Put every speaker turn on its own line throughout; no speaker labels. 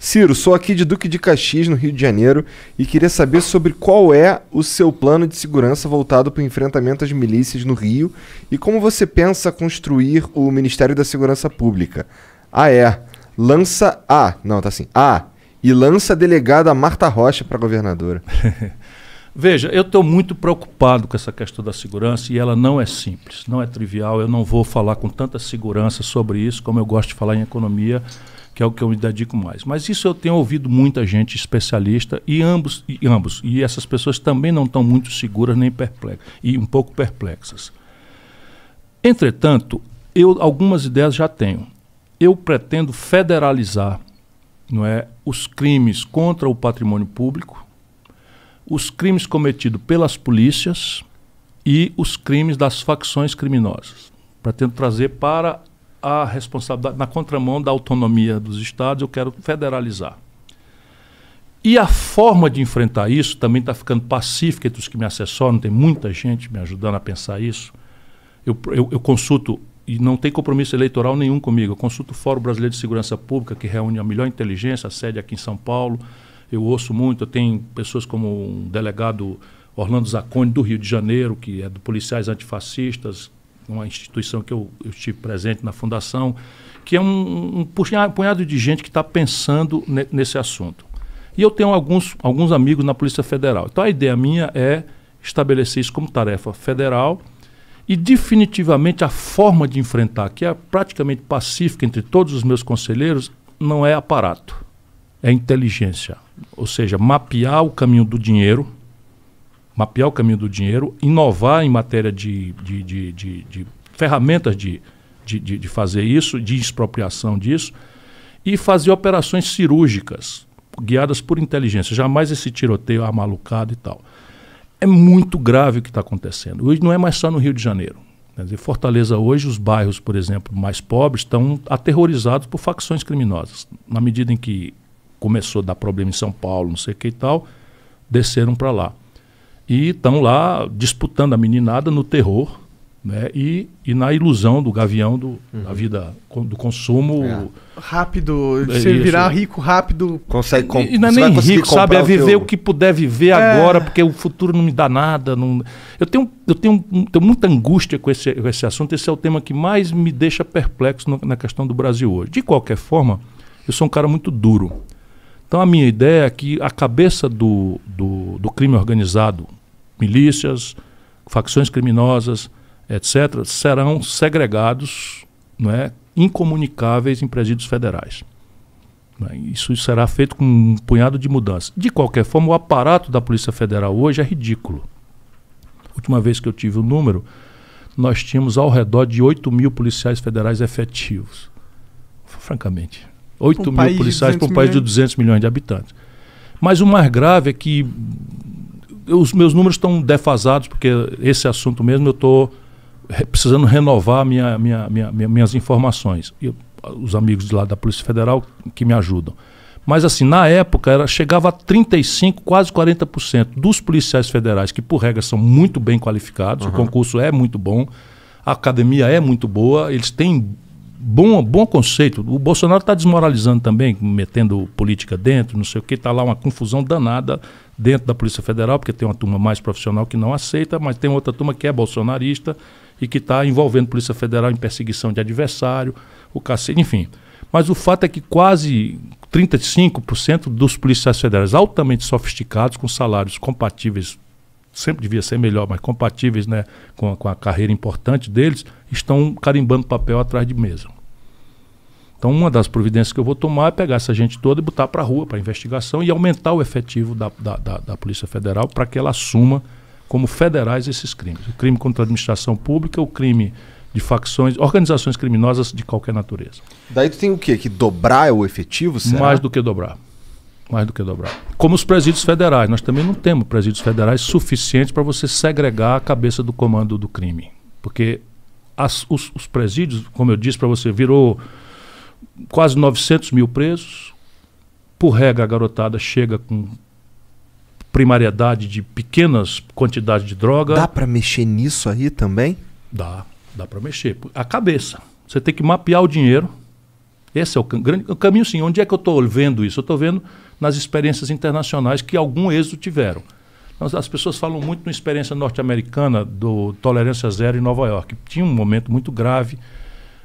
Ciro, sou aqui de Duque de Caxias, no Rio de Janeiro, e queria saber sobre qual é o seu plano de segurança voltado para o enfrentamento às milícias no Rio e como você pensa construir o Ministério da Segurança Pública. E lança a delegada Marta Rocha para governadora.
Veja, eu estou muito preocupado com essa questão da segurança e ela não é simples, não é trivial. Eu não vou falar com tanta segurança sobre isso como eu gosto de falar em economia, que é o que eu me dedico mais. Mas isso eu tenho ouvido muita gente especialista e essas pessoas também não estão muito seguras nem perplexas, e um pouco perplexas. Entretanto, algumas ideias já tenho. Eu pretendo federalizar, não é, os crimes contra o patrimônio público, os crimes cometidos pelas polícias e os crimes das facções criminosas. Pretendo trazer para a responsabilidade, na contramão da autonomia dos estados, eu quero federalizar. E a forma de enfrentar isso também está ficando pacífica entre os que me assessoram, tem muita gente me ajudando a pensar isso. Eu consulto, e não tem compromisso eleitoral nenhum comigo, eu consulto o Fórum Brasileiro de Segurança Pública, que reúne a melhor inteligência, a sede aqui em São Paulo. Eu ouço muito, eu tenho pessoas como um delegado Orlando Zacconi, do Rio de Janeiro, que é do Policiais Antifascistas, uma instituição que eu estive presente na fundação, que é um punhado de gente que está pensando nesse assunto. E eu tenho alguns amigos na Polícia Federal. Então a ideia minha é estabelecer isso como tarefa federal e definitivamente a forma de enfrentar, que é praticamente pacífica entre todos os meus conselheiros, não é aparato, é inteligência. Ou seja, mapear o caminho do dinheiro, inovar em matéria de ferramentas de fazer isso, de expropriação disso, e fazer operações cirúrgicas, guiadas por inteligência. Jamais esse tiroteio amalucado e tal. É muito grave o que está acontecendo. Hoje não é mais só no Rio de Janeiro. Quer dizer, Fortaleza hoje, os bairros, por exemplo, mais pobres, estão aterrorizados por facções criminosas. Na medida em que começou a dar problema em São Paulo, não sei o que e tal, desceram para lá. E estão lá disputando a meninada no terror, né, e na ilusão do gavião da vida, do consumo.
Rápido, você virar rico rápido.
Consegue
e não é nem rico, sabe? É viver o que puder viver agora, porque o futuro não me dá nada. Não... Eu tenho muita angústia com esse assunto. Esse é o tema que mais me deixa perplexo na questão do Brasil hoje. De qualquer forma, eu sou um cara muito duro. Então a minha ideia é que a cabeça do crime organizado, milícias, facções criminosas, etc., serão segregados, não é, incomunicáveis em presídios federais. Não é? Isso será feito com um punhado de mudanças. De qualquer forma, o aparato da Polícia Federal hoje é ridículo. A última vez que eu tive o número, nós tínhamos ao redor de 8 mil policiais federais efetivos. Francamente. 8 mil policiais para um país de 200 milhões de habitantes. Mas o mais grave é que os meus números estão defasados, porque esse assunto mesmo eu estou precisando renovar minhas informações. Os amigos de lá da Polícia Federal que me ajudam. Mas assim, na época chegava a 35%, quase 40% dos policiais federais, que por regra são muito bem qualificados, o concurso é muito bom, a academia é muito boa, eles têm bom conceito. O Bolsonaro está desmoralizando também, metendo política dentro, não sei o que, está lá uma confusão danada dentro da Polícia Federal, porque tem uma turma mais profissional que não aceita, mas tem outra turma que é bolsonarista e que está envolvendo a Polícia Federal em perseguição de adversário, o cacete, enfim. Mas o fato é que quase 35% dos policiais federais altamente sofisticados, com salários compatíveis, sempre devia ser melhor, mas compatíveis, né, com a carreira importante deles, estão carimbando papel atrás de mesa. Então uma das providências que eu vou tomar é pegar essa gente toda e botar para a rua, para investigação, e aumentar o efetivo da Polícia Federal para que ela assuma como federais esses crimes. O crime contra a administração pública, o crime de facções, organizações criminosas de qualquer natureza.
Daí tu tem o quê? Que dobrar o efetivo? Será?
Mais do que dobrar. Mais do que dobrar. Como os presídios federais. Nós também não temos presídios federais suficientes para você segregar a cabeça do comando do crime. Porque os presídios, como eu disse para você, virou quase 900 mil presos. Por regra, a garotada chega com primariedade de pequenas quantidades de droga.
Dá para mexer nisso aí também?
Dá para mexer. A cabeça. Você tem que mapear o dinheiro, Esse é o caminho, sim. Onde é que eu estou vendo isso? Eu estou vendo nas experiências internacionais que algum êxito tiveram. As pessoas falam muito na experiência norte-americana do Tolerância Zero em Nova York. Tinha um momento muito grave.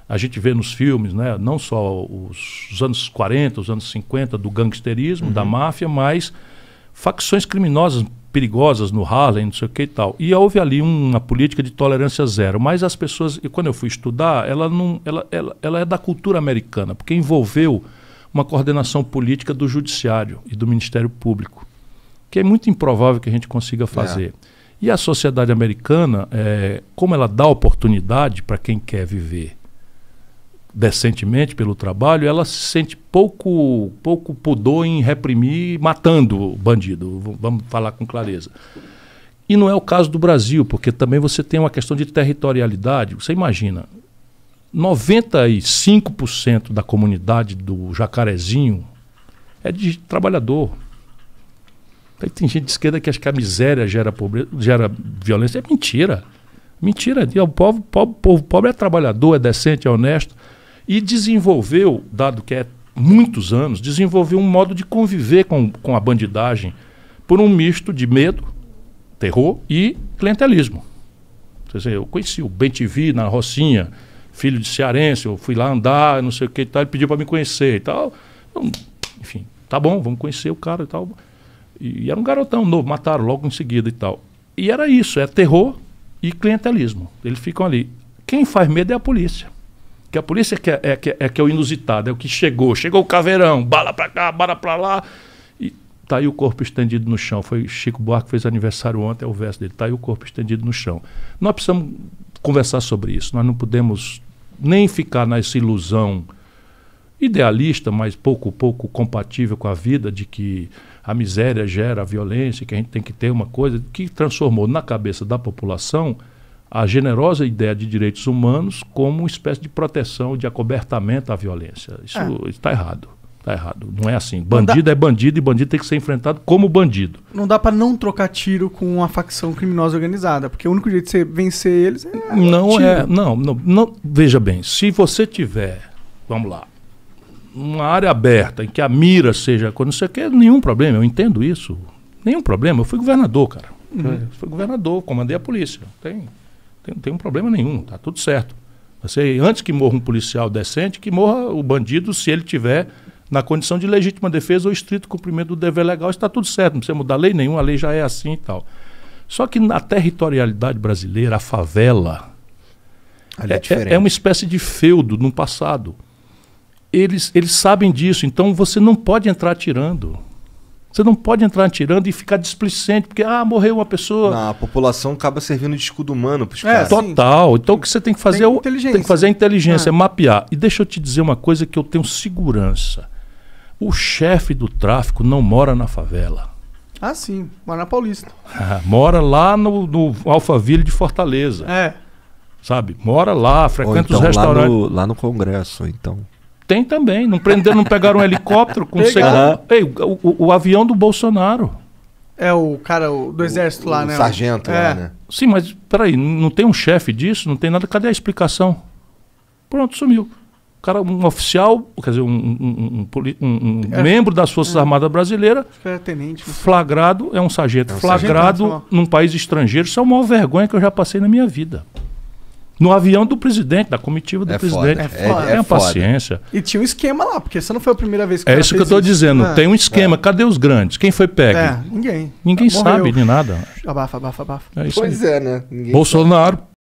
A gente vê nos filmes, né, não só os anos 40, os anos 50, do gangsterismo, da máfia, mas facções criminosas perigosas no Harlem, não sei o que e tal. E houve ali uma política de tolerância zero. Mas as pessoas, e quando eu fui estudar, ela é da cultura americana, porque envolveu uma coordenação política do Judiciário e do Ministério Público, que é muito improvável que a gente consiga fazer. E a sociedade americana, como ela dá oportunidade para quem quer viver decentemente pelo trabalho, ela se sente pouco pudor em reprimir matando o bandido, vamos falar com clareza. E não é o caso do Brasil, porque também você tem uma questão de territorialidade. Você imagina, 95% da comunidade do Jacarezinho é de trabalhador. Aí tem gente de esquerda que acha que a miséria gera pobreza, gera violência. É mentira. Mentira. O povo pobre é trabalhador, é decente, é honesto. E desenvolveu, dado que é muitos anos, desenvolveu um modo de conviver com a bandidagem por um misto de medo, terror e clientelismo. Eu conheci o Bem-TV na Rocinha, filho de cearense, eu fui lá andar, não sei o que e tal, ele pediu para me conhecer e tal. Então, enfim, tá bom, vamos conhecer o cara e tal. E era um garotão novo, mataram logo em seguida e tal. E era isso, é terror e clientelismo. Eles ficam ali. Quem faz medo é a polícia. Que a polícia que é o inusitado, é o que chegou o caveirão, bala pra cá, bala pra lá, e tá aí o corpo estendido no chão. Foi Chico Buarque que fez aniversário ontem, é o verso dele, tá aí o corpo estendido no chão. Nós precisamos conversar sobre isso, nós não podemos nem ficar nessa ilusão idealista, mas pouco compatível com a vida, de que a miséria gera a violência, que a gente tem que ter uma coisa que transformou na cabeça da população a generosa ideia de direitos humanos como uma espécie de proteção, de acobertamento à violência. Isso está errado. Está errado. Não é assim. Bandido é bandido e bandido tem que ser enfrentado como bandido.
Não dá para não trocar tiro com uma facção criminosa organizada, porque o único jeito de você vencer eles é
não. Veja bem, se você tiver, vamos lá, uma área aberta em que a mira seja quando você quer, nenhum problema, eu entendo isso. Nenhum problema. Eu fui governador, cara. Fui governador, comandei a polícia. Não tem um problema nenhum, tá tudo certo. Antes que morra um policial decente, que morra o bandido, se ele tiver na condição de legítima defesa ou estrito cumprimento do dever legal, está tudo certo, não precisa mudar lei nenhuma, a lei já é assim e tal. Só que na territorialidade brasileira, a favela é uma espécie de feudo no passado. Eles sabem disso, então você não pode entrar atirando. Você não pode entrar atirando e ficar displicente, porque morreu uma pessoa.
A população acaba servindo de escudo humano para os caras.
Total. Então o que você tem que fazer tem que fazer a inteligência, mapear. E deixa eu te dizer uma coisa que eu tenho segurança. O chefe do tráfico não mora na favela.
Ah, sim. Mora na Paulista.
Mora lá no Alphaville de Fortaleza. Sabe? Mora lá, frequenta os restaurantes.
Lá no Congresso, então.
Tem também. Não pegaram um helicóptero com o avião do Bolsonaro.
É o cara do exército lá, né?
O sargento lá, né?
Sim, mas peraí, não tem um chefe disso? Não tem nada? Cadê a explicação? Pronto, sumiu. O cara, um oficial, quer dizer, um membro das Forças Armadas Brasileiras,
tenente,
flagrado, é um sargento, flagrado num país estrangeiro. Isso é a maior vergonha que eu já passei na minha vida. No avião do presidente, da comitiva do presidente. Tenha paciência.
E tinha um esquema lá, porque essa não foi a primeira vez que
isso que eu estou dizendo. Tem um esquema. Cadê os grandes? Quem foi pego?
Ninguém.
Ninguém sabe de nada.
Abafa.
É isso
pois
aí.
Né?
Bolsonaro